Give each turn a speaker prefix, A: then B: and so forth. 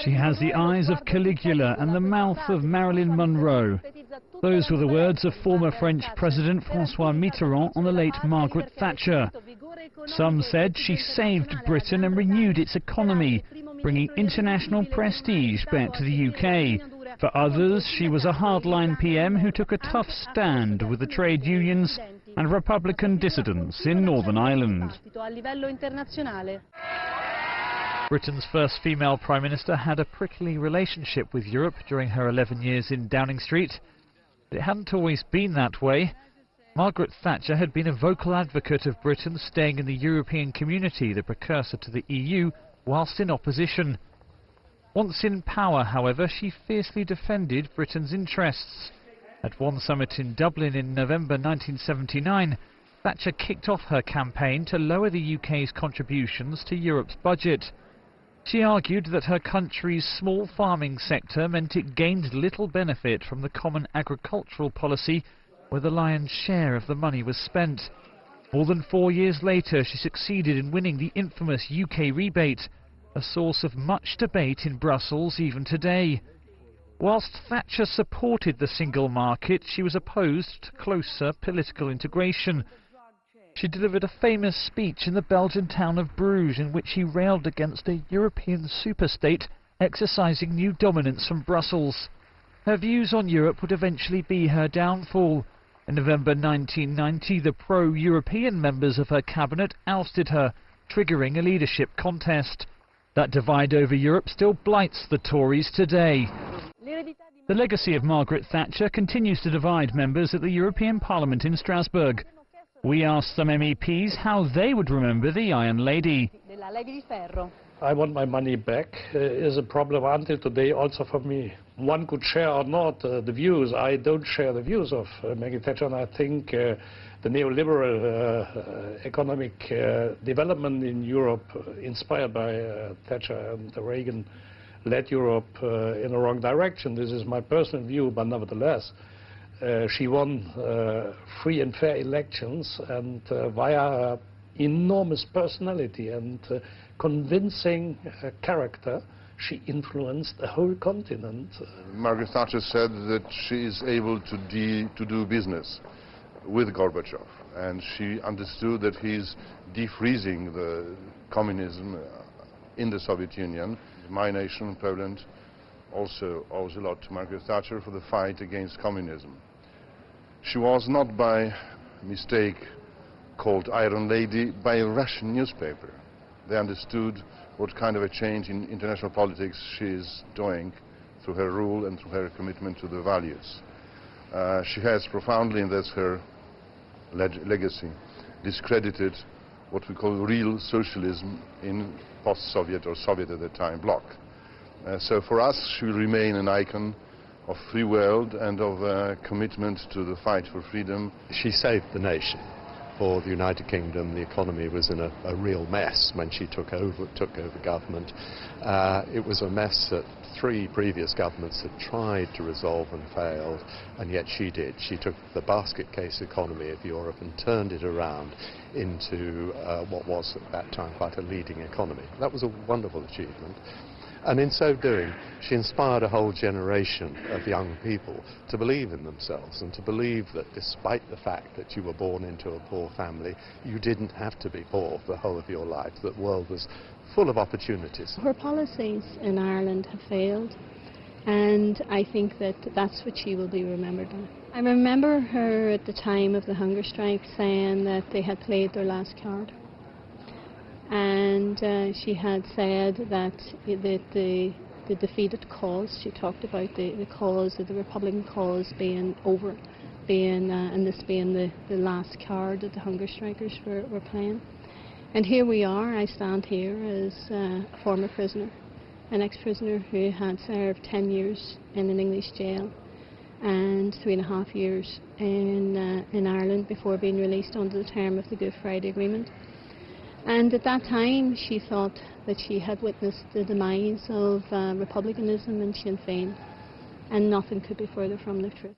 A: She has the eyes of Caligula and the mouth of Marilyn Monroe. Those were the words of former French President François Mitterrand on the late Margaret Thatcher. Some said she saved Britain and renewed its economy, bringing international prestige back to the UK. For others, she was a hardline PM who took a tough stand with the trade unions and Republican dissidents in Northern Ireland. Britain's first female Prime Minister had a prickly relationship with Europe during her 11 years in Downing Street. But it hadn't always been that way. Margaret Thatcher had been a vocal advocate of Britain staying in the European community, the precursor to the EU, whilst in opposition. Once in power, however, she fiercely defended Britain's interests. At one summit in Dublin in November 1979, Thatcher kicked off her campaign to lower the UK's contributions to Europe's budget. She argued that her country's small farming sector meant it gained little benefit from the common agricultural policy, where the lion's share of the money was spent. More than 4 years later, she succeeded in winning the infamous UK rebate, a source of much debate in Brussels even today. Whilst Thatcher supported the single market, she was opposed to closer political integration. She delivered a famous speech in the Belgian town of Bruges in which she railed against a European superstate exercising new dominance from Brussels. Her views on Europe would eventually be her downfall. In November 1990, the pro-European members of her cabinet ousted her, triggering a leadership contest. That divide over Europe still blights the Tories today. The legacy of Margaret Thatcher continues to divide members at the European Parliament in Strasbourg. We asked some MEPs how they would remember the Iron Lady.
B: I want my money back is a problem until today also for me. One could share or not the views. I don't share the views of Margaret Thatcher, and I think the neoliberal economic development in Europe, inspired by Thatcher and Reagan, led Europe in the wrong direction. This is my personal view, but nevertheless, she won free and fair elections, and via her enormous personality and convincing character, she influenced the whole continent.
C: Margaret Thatcher said that she is able to do business with Gorbachev, and she understood that he's defreezing the communism in the Soviet Union. My nation, Poland, also owes a lot to Margaret Thatcher for the fight against communism. She was not by mistake called Iron Lady by a Russian newspaper. They understood what kind of a change in international politics she is doing through her rule and through her commitment to the values. She has profoundly, and that's her legacy, discredited what we call real socialism in post-Soviet or Soviet at the time bloc. So for us, she will remain an icon of free world and of commitment to the fight for freedom.
D: She saved the nation. For the United Kingdom, the economy was in a real mess when she took over government. It was a mess that 3 previous governments had tried to resolve and failed, and yet she did. She took the basket case economy of Europe and turned it around into what was at that time quite a leading economy. That was a wonderful achievement. And in so doing, she inspired a whole generation of young people to believe in themselves and to believe that despite the fact that you were born into a poor family, you didn't have to be poor the whole of your life, that the world was full of opportunities.
E: Her policies in Ireland have failed, and I think that that's what she will be remembered by. I remember her at the time of the hunger strike saying that they had played their last card. And she had said that the defeated cause, she talked about the cause, the Republican cause being over, and this being the last card that the hunger strikers were playing. And here we are, I stand here as a former prisoner, an ex-prisoner who had served 10 years in an English jail and 3.5 years in Ireland before being released under the term of the Good Friday Agreement. And at that time, she thought that she had witnessed the demise of republicanism in Sinn Féin, and nothing could be further from the truth.